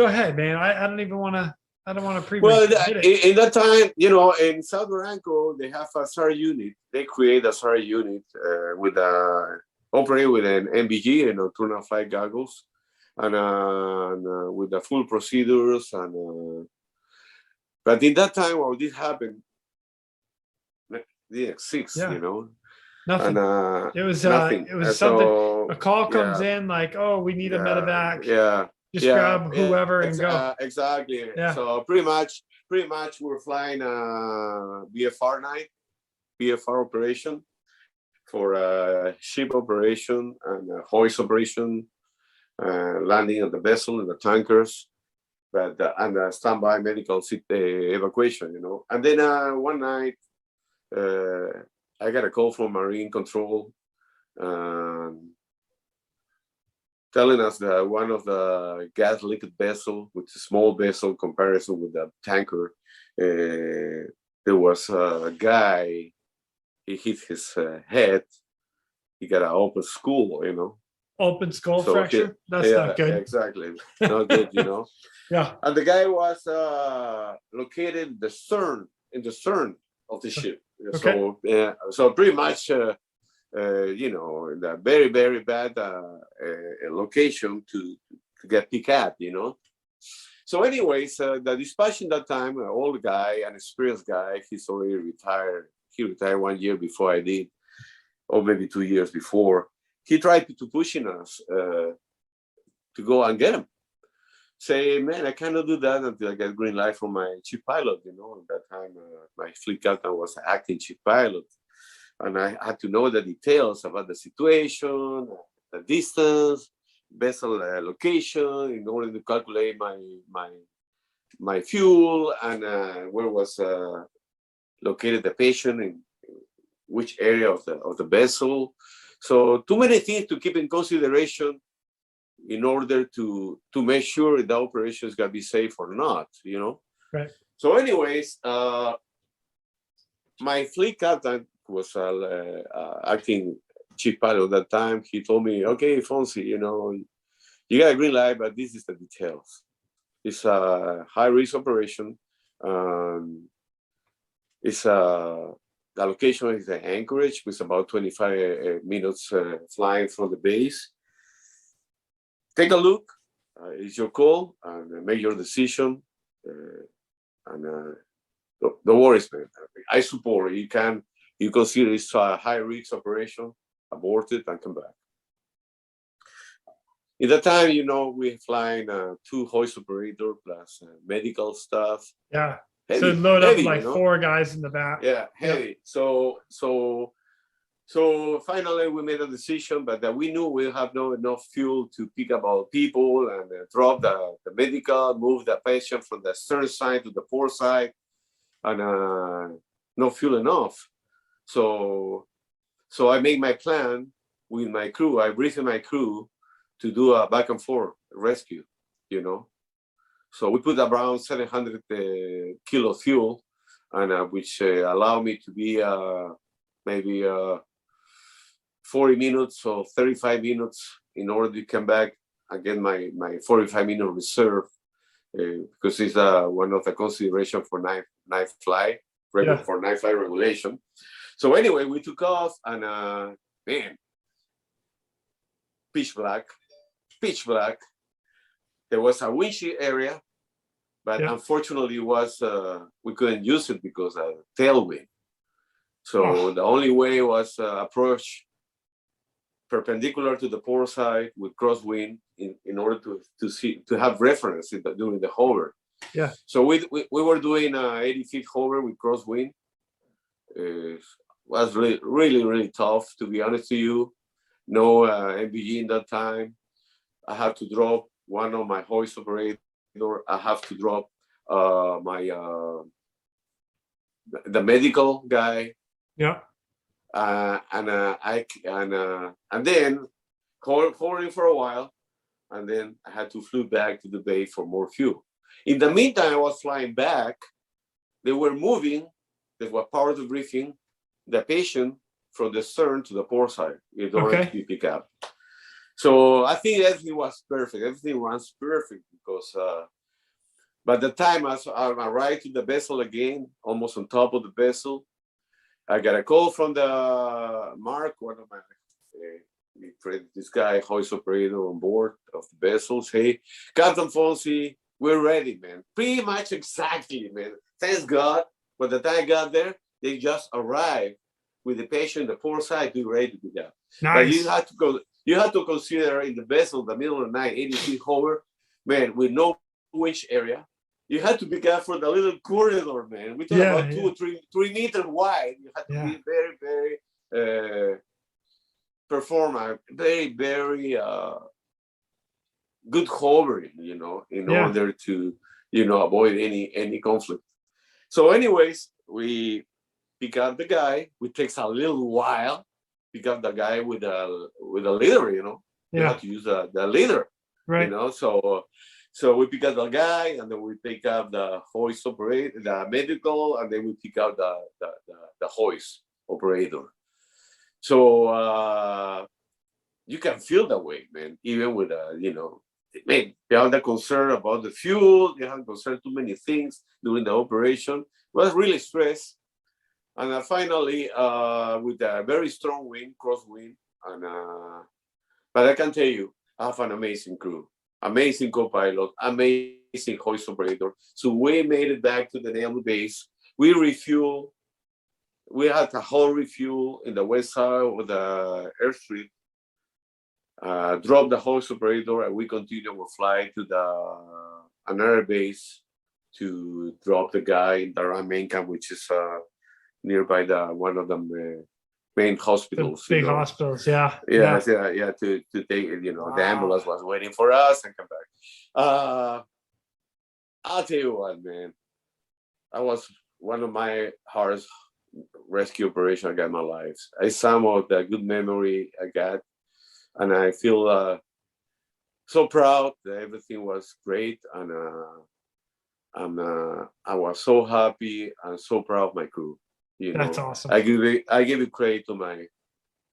ahead, man. I don't even want to. I don't want to pre. Well, in that time, you know, in South Aramco, they have a SAR unit. They create a SAR unit operate with an NVG, you know, nocturnal flight goggles, and with the full procedures and. But in that time, when this happened, the X6, you know, nothing. And, it was nothing. It was something. A call comes in like, oh, we need a medivac. Yeah. Just grab whoever and go. Exactly. Yeah. So pretty much, we're flying BFR 9, BFR operation for ship operation and hoist operation, landing of the vessel and the tankers. But and standby medical evacuation, you know. And then one night, I got a call from Marine Control telling us that one of the gas liquid vessel, which is a small vessel comparison with the tanker, there was a guy. He hit his head. He got an open skull, you know. Open skull So fracture. That's not good. Exactly, not good, you know. Yeah. And the guy was located in the stern of the ship. Okay. So pretty much, you know, in a very, very bad location to get picked up, you know. So anyways, the dispatching that time, an old guy, an experienced guy, he's already retired. He retired 1 year before I did, or maybe 2 years before. He tried to pushing us to go and get him. Say, man, I cannot do that until I get green light from my chief pilot. You know, at that time, my fleet captain was acting chief pilot. And I had to know the details about the situation, the distance, vessel location, in order to calculate my fuel and where was located the patient in which area of the vessel. So too many things to keep in consideration in order to make sure the operation is gonna be safe or not, you know. Right. So, anyways, my fleet captain was acting chief pilot at that time. He told me, "Okay, Fonzy, you know, you got a green light, but this is the details. It's a high risk operation. It's the location is Anchorage, with about 25 minutes flying from the base. Take a look. It's your call, and make your decision. Don't worry, man. I support it. You consider it's a high risk operation, abort it and come back." In that time, you know, we're flying 2 hoist operator plus medical stuff. Yeah. Heavy, so load heavy, up like, you know? 4 guys in the back. Yeah, heavy. Yep. So finally we made a decision, but that we knew we have no enough fuel to pick up our people and drop the medical, move the patient from the stern side to the port side, and no fuel enough. So I made my plan with my crew. I briefed my crew to do a back and forth rescue, you know. So we put around 700 kilo fuel, and which allowed me to be maybe 40 minutes or 35 minutes in order to come back and get my 45-minute reserve, because it's one of the consideration for night flight, for night flight regulation. So anyway, we took off, and man, pitch black. There was a windshield area, but unfortunately we couldn't use it because of tailwind. So the only way was approach perpendicular to the port side with crosswind in order to have reference during the hover. Yeah. So we were doing 80 feet hover with crosswind. It was really tough, to be honest with you. No MBG in that time. I have to drop one of my hoist operator. I have to drop the medical guy. Yeah. And then hovering for a while, and then I had to fly back to the bay for more fuel. In the meantime, I was flying back. They were moving. They were power debriefing the patient from the stern to the port side in order to be picked up. So I think everything was perfect. Everything runs perfect because by the time I arrived to the vessel again, almost on top of the vessel, I got a call from the Mark, one of my this guy, hoist operator on board of the vessels. "Hey, Captain Fonzy, we're ready, man." Pretty much exactly, man. Thanks God. By the time I got there, they just arrived with the patient, the port side, be ready to pick up. Nice. But you have to consider in the vessel, the middle of the night, 80 feet hover, man, with no winch area. You had to pick up for the little corridor, man. We talk about 2 or 3 meters wide. You had to be very, very perform a very, very good hovering, you know, in order to, you know, avoid any conflict. So, anyways, we pick up the guy. It takes a little while. Pick up the guy with a leader, you know. You have to use the leader, you know. So we pick up the guy, and then we pick up the hoist operator, the medical, and then we pick up the hoist operator. So you can feel that way, man. Even with man, you have the concern about the fuel, you have concern too many things during the operation. Was really stressed. And finally, with a very strong wind, crosswind, and but I can tell you, I have an amazing crew, amazing co-pilot, amazing hoist operator. So we made it back to the naval base. We refuel. We had a whole refuel in the west side of the airstrip. Drop the hoist operator, and we continue our flight to another base to drop the guy in the main camp, which is nearby one of the main hospitals. The big hospitals, yeah. Yeah. To take, wow. The ambulance was waiting for us and come back. I'll tell you what, man. That was one of my hardest rescue operations I got in my life. It's some of the good memory I got, and I feel so proud that everything was great, and I was so happy and so proud of my crew. That's awesome. I give it credit to my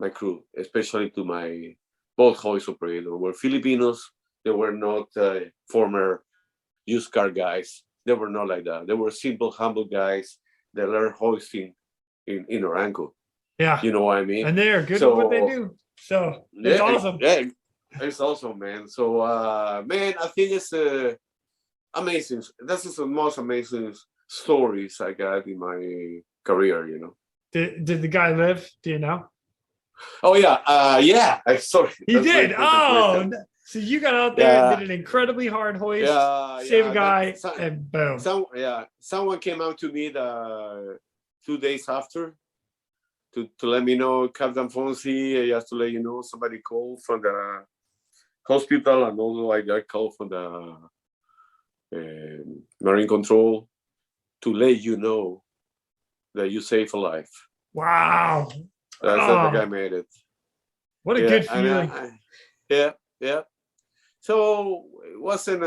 crew, especially to my both hoist operators. Were Filipinos. They were not former used car guys. They were not like that. They were simple, humble guys that learned hoisting in Aranco. Yeah. You know what I mean? And they are good at what they do. So it's awesome. Yeah, it's awesome, man. So, man, I think it's amazing. This is the most amazing stories I got in my career, Did the guy live? Do you know? Oh, yeah. Yeah. Sorry. He did. Oh, so you got out there, did an incredibly hard hoist, save a guy, and boom. Someone came out to me 2 days after to let me know, Captain Fonzy, just to let you know, somebody called from the hospital, and also I got called from the Marine Control to let you know that you saved a life. Wow. That's the guy made it. What a good feeling. Yeah. So it wasn't,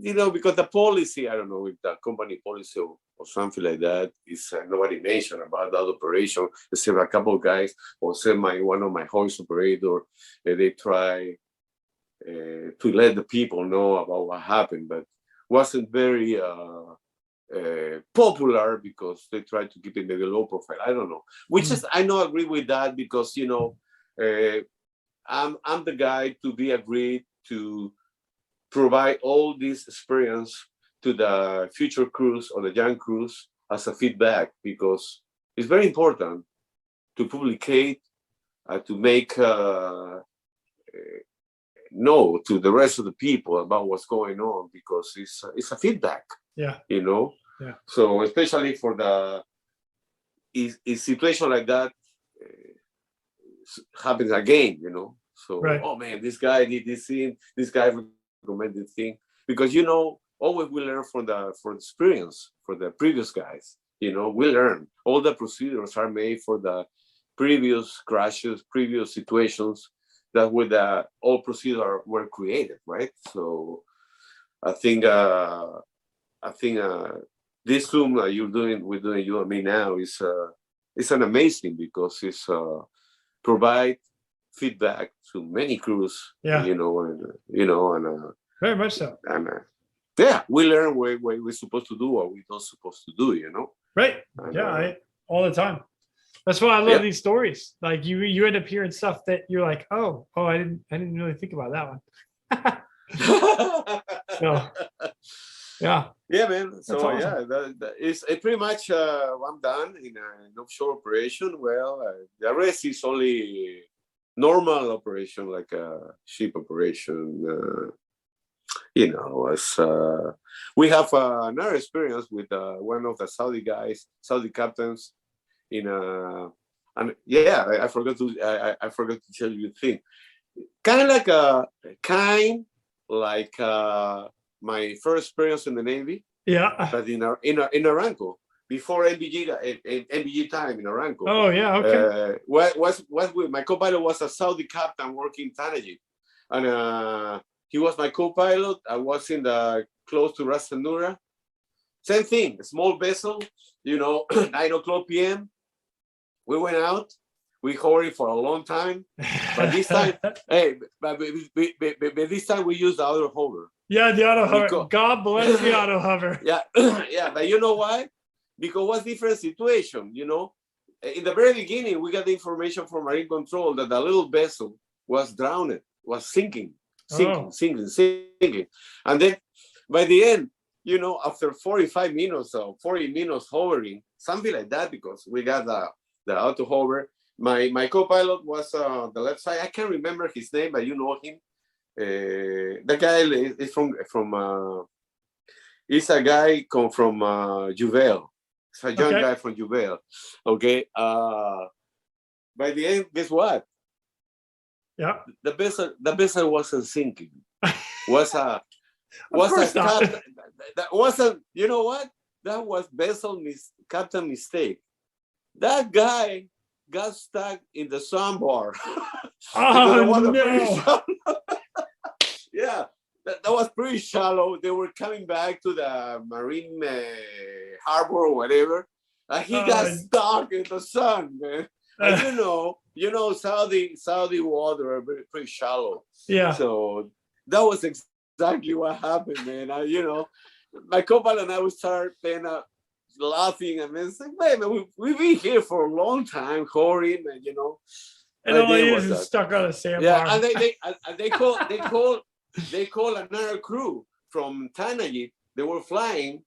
because the policy, I don't know if the company policy or something like that is nobody mentioned about that operation, except a couple of guys, or say one of my hoist operator, they try to let the people know about what happened, but wasn't very popular because they tried to keep it maybe low profile. I don't know. Which is, I don't agree with that because, I'm the guy to be agreed to provide all this experience to the future crews or the young crews as a feedback, because it's very important to publicate, to make know to the rest of the people about what's going on, because it's a feedback. Yeah. Yeah. So especially for the situation like that happens again, So, right. Oh man, this guy did this thing, this guy recommended this thing, because always we learn from the experience for the previous guys. We learn. All the procedures are made for the previous crashes, previous situations that with all procedures were created, right? So I think this Zoom that we're doing you and me now is an amazing, because it's provide feedback to many crews. Yeah. And very much so. And we learn what we're supposed to do or we're not supposed to do. Right. And, all the time. That's why I love these stories. Like you end up hearing stuff that you're like, oh, I didn't really think about that one. So, yeah. Yeah, man. So awesome. It's pretty much I'm done in an offshore operation. Well, the rest is only normal operation, like a ship operation. As we have another experience with one of the Saudi captains and I forgot to tell you the thing. Kind like my first experience in the Navy. Yeah. But in Aranco, before NBG time in Aranco. Oh yeah, okay. My co-pilot was a Saudi captain working in Tanaji, and he was my co-pilot. I was close to Ras Tanura. Same thing, small vessel. 9 o'clock p.m. We went out. We hovered for a long time, but this time, but this time we used the other hover. Yeah, the auto hover. God bless the auto hover. Yeah, yeah, but you know why? Because what's different situation, you know? In the very beginning, we got the information from Marine Control that the little vessel was drowned, was sinking. And then by the end, you know, after 45 minutes or 40 minutes hovering, something like that, because we got the auto hover. My co-pilot was the left side. I can't remember his name, but you know him. The guy is from he's a guy come from Juvel. It's a young guy from Juvel. Okay. By the end, guess what? Yeah. The vessel wasn't sinking. Was a that wasn't, you know what? That was captain mistake. That guy got stuck in the sandbar. Oh, no. Yeah, that was pretty shallow. They were coming back to the marine harbor or whatever. And he got stuck in the sun, man. And you know, Saudi water are pretty shallow. Yeah. So that was exactly what happened, man. My co-pilot and I would start then laughing, and then say, man, we've been here for a long time, hovering, and you know. And all he is stuck on a sandbar. Yeah, and they call another crew from Tanaji. They were flying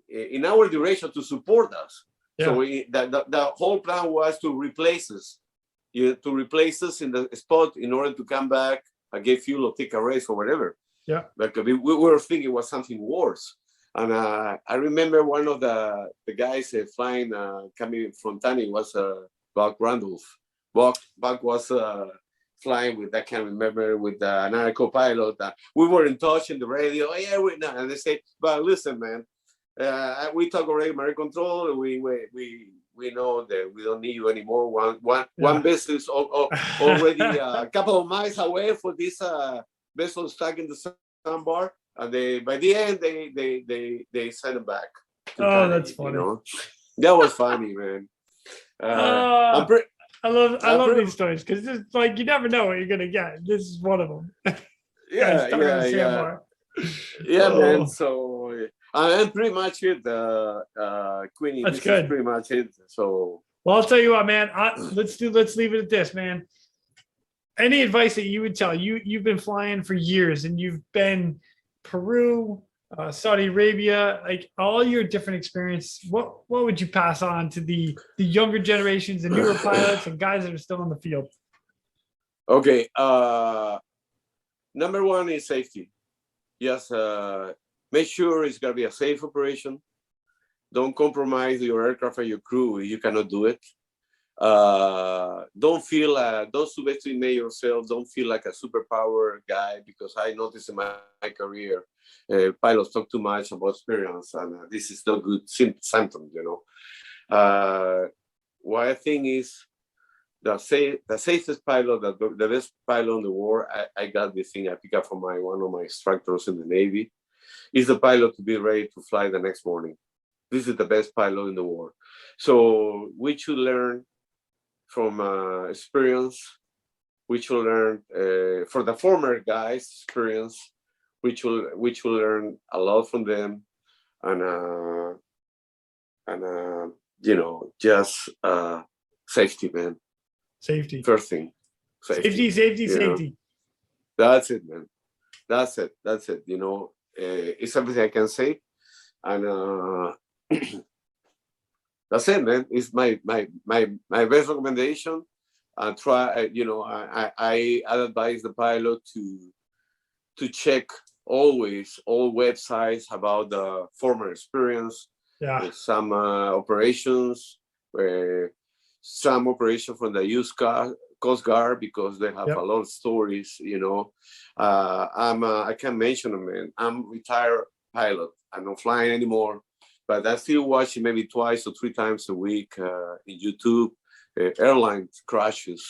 in our direction to support us. Yeah. So the whole plan was to replace us, in the spot in order to come back and get fuel or take a race or whatever. Yeah. But we were thinking it was something worse. And I remember one of the guys flying, coming from Tani was Buck Randolph. Buck was flying with, I can't remember, with another co-pilot. We were in touch in the radio. Oh, yeah, we're not. And they said, but listen, man, we talk already Marine Control. We know that we don't need you anymore. One vessel is already a couple of miles away for this vessel stuck in the sandbar. And by the end, they sent them back. Oh, that's funny. You know? That was funny, man. I love these stories because it's like you never know what you're gonna get. This is one of them. Yeah. Man. So I'm pretty much it, Queenie. That's this good. Is pretty much it. So well, I'll tell you what, man. Let's leave it at this, man. Any advice that you would tell you've been flying for years and you've been Peru, Saudi Arabia, like all your different experience, what would you pass on to the younger generations, the newer pilots and guys that are still in the field? Okay. Number one is safety. Yes. Make sure it's gonna be a safe operation. Don't compromise your aircraft and your crew if you cannot do it. Don't subestimate yourself. Don't feel like a superpower guy, because I noticed in my career, pilots talk too much about experience, and this is not good symptom, you know. What I think is the safest pilot, the best pilot in the world. I got this thing I picked up from one of my instructors in the Navy. Is the pilot to be ready to fly the next morning. This is the best pilot in the world. So we should learn from experience. We should learn for the former guys' experience. We should learn a lot from them, and you know, just safety, man. Safety. First thing. Safety. That's it, man. That's it. You know, it's everything I can say, and that's it, man. It's my best recommendation. And try, you know, I advise the pilot to check always all websites about the former experience. Yeah. Some operations, some operation from the U.S. Coast Guard, because they have a lot of stories. You know, I can't mention them, man. I'm retired pilot. I'm not flying anymore, but I still watch it maybe twice or three times a week in YouTube. Airline crashes,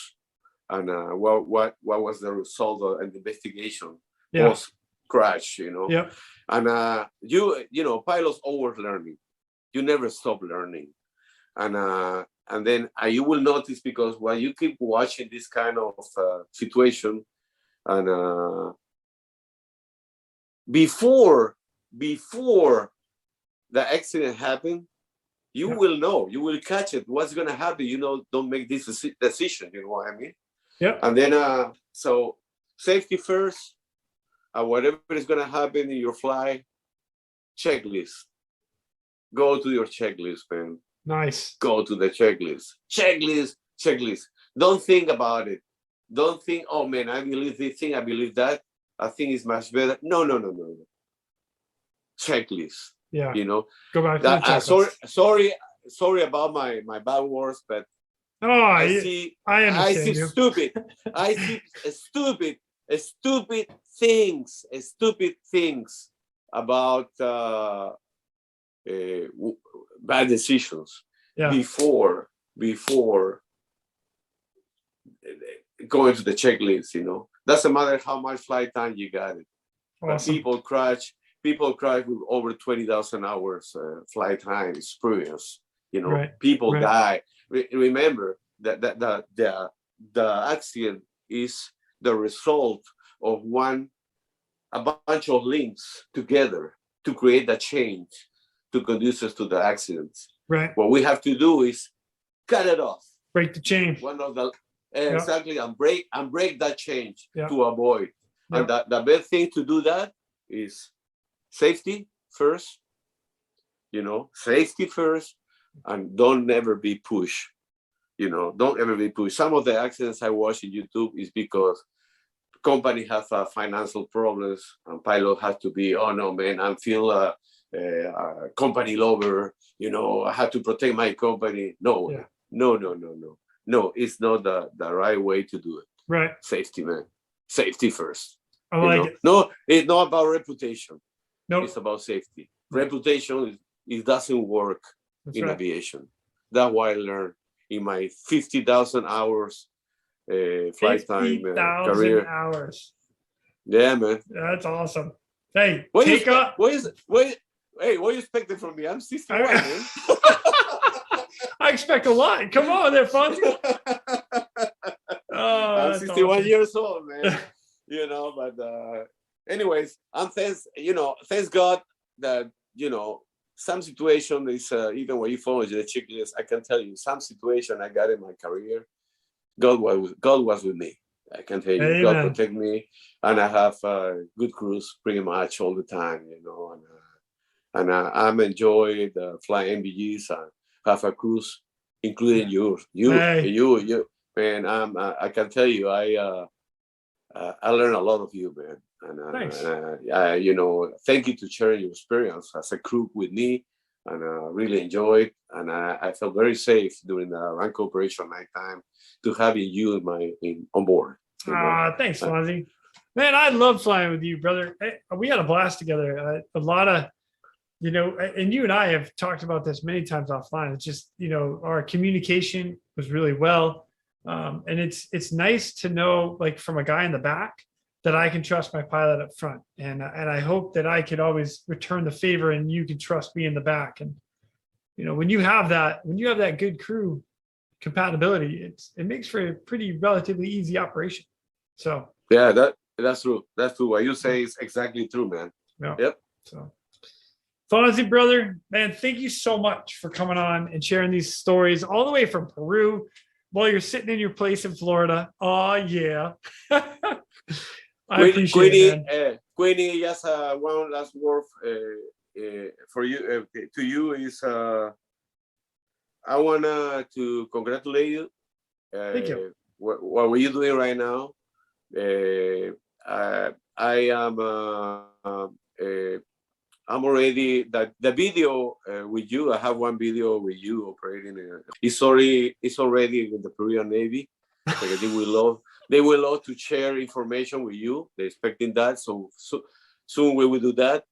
and what was the result of an investigation post crash, you know. Yeah. And you know, pilots always learning. You never stop learning, and And then you will notice, because while you keep watching this kind of situation, and before the accident happened, you will know, you will catch it, what's going to happen. Don't make this decision, you know what I mean? Yeah. And then, so safety first, whatever is going to happen in your flight, checklist. Go to your checklist, man. Nice. Go to the checklist. Checklist. Don't think about it. Don't think, oh man, I believe this thing, I believe that. I think it's much better. No. Checklist. Yeah. Go back to the checklist. Sorry about my bad words, but I see stupid. I see stupid things about bad decisions before going to the checklist. Doesn't matter how much flight time you got it. Awesome. But people crash with over 20,000 hours flight time experience. People die. Remember that the accident is the result of a bunch of links together to create the change to conduce us to the accidents. Right. What we have to do is cut it off. Break the chain. Exactly, and break that change to avoid. And the best thing to do that is safety first. Safety first, and don't ever be pushed. Don't ever be pushed. Some of the accidents I watch in YouTube is because company have financial problems, and pilot has to be, oh no man, I feel a company lover. I have to protect my company. No, it's not the right way to do it. Right. Safety, man. Safety first. I like it. No, it's not about reputation. Nope. It's about safety. Reputation, it doesn't work in aviation. That's what I learned in my 50,000 hours flight time career. 50,000 hours. Yeah, man. That's awesome. Hey, what are you expecting from me? I'm 61, man. I expect a lot. Come on there, Fonzy. I'm 61 awesome. Years old, man. But anyways, I'm thanks God that, some situation is, even when you follow the checklist, I can tell you some situation I got in my career, God was with me. I can tell you, Amen. God protect me, and I have good crews pretty much all the time, and I'm enjoying the fly MBGs and have a cruise, including you, man. I can tell you, I learned a lot of you, man. And thank you to sharing your experience as a crew with me, and really enjoyed. And I felt very safe during the rank operation nighttime to having you on board. Thanks, Fonzy. Man, I love flying with you, brother. We had a blast together. A lot of, and you and I have talked about this many times offline. It's just, our communication was really well. And it's nice to know, like, from a guy in the back, that I can trust my pilot up front. And I hope that I could always return the favor and you can trust me in the back. And, when you have that good crew compatibility, it makes for a pretty relatively easy operation. So yeah, that's true. That's true. What you say is exactly true, man. Yeah. Yep. So Fonzy, brother, man, thank you so much for coming on and sharing these stories all the way from Peru while you're sitting in your place in Florida. Oh yeah. I appreciate it, Queenie, just one last word for you, to you is I wanna to congratulate you. Thank you. What were you doing right now? I am I'm already the video with you. I have one video with you operating. It's already with the Peruvian Navy. Because they will love to share information with you. They're expecting that, so soon we will do that.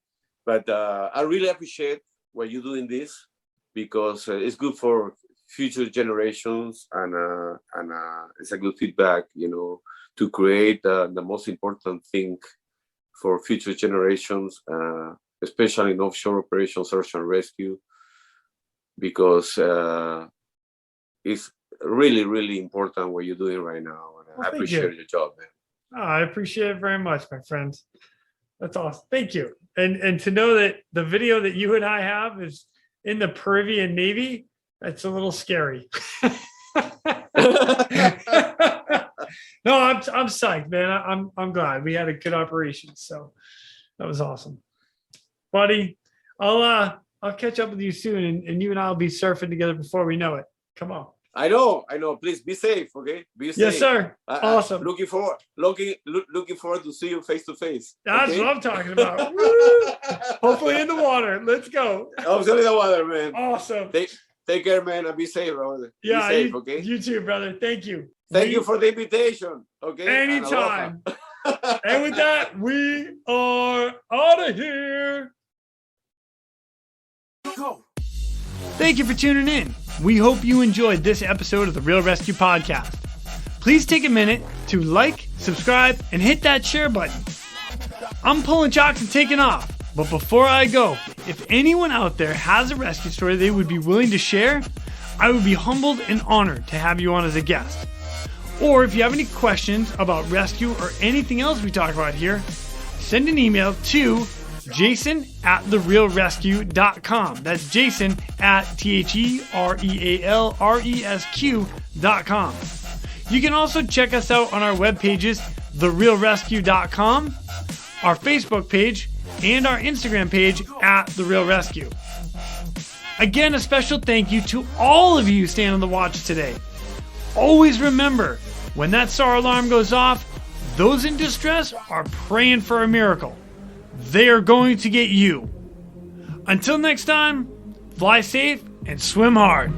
But I really appreciate what you're doing this, because it's good for future generations, and it's a good feedback, to create the most important thing for future generations, especially in offshore operations, search and rescue, because it's really, really important what you're doing right now. And Well, I appreciate your job, man. Oh, I appreciate it very much, my friends. That's awesome. Thank you. And to know that the video that you and I have is in the Peruvian Navy, that's a little scary. No, I'm psyched, man. I'm glad we had a good operation. So that was awesome, buddy. I'll catch up with you soon, and you and I'll be surfing together before we know it. Come on. I know. Please be safe, okay? Be safe. Yes, sir. Awesome. Looking forward to see you face to face. That's what I'm talking about. Hopefully in the water. Let's go. Hopefully in the water, man. Awesome. Take care, man, and be safe, brother. Yeah, be safe, okay? You too, brother. Thank you. Thank you for the invitation. Okay. Anytime. And with that, we are out of here. Go. Thank you for tuning in. We hope you enjoyed this episode of the Real ResQ Podcast. Please take a minute to like, subscribe, and hit that share button. I'm pulling chocks and taking off. But before I go, if anyone out there has a rescue story they would be willing to share, I would be humbled and honored to have you on as a guest. Or if you have any questions about rescue or anything else we talk about here, send an email to jason@therealresq.com. That's Jason at TheRealResq.com. You can also check us out on our web pages, therealresq.com, our Facebook page, and our Instagram page @TheRealResQ. Again, a special thank you to all of you staying on the watch today. Always remember, when that SAR alarm goes off, those in distress are praying for a miracle. They are going to get you. Until next time, fly safe and swim hard.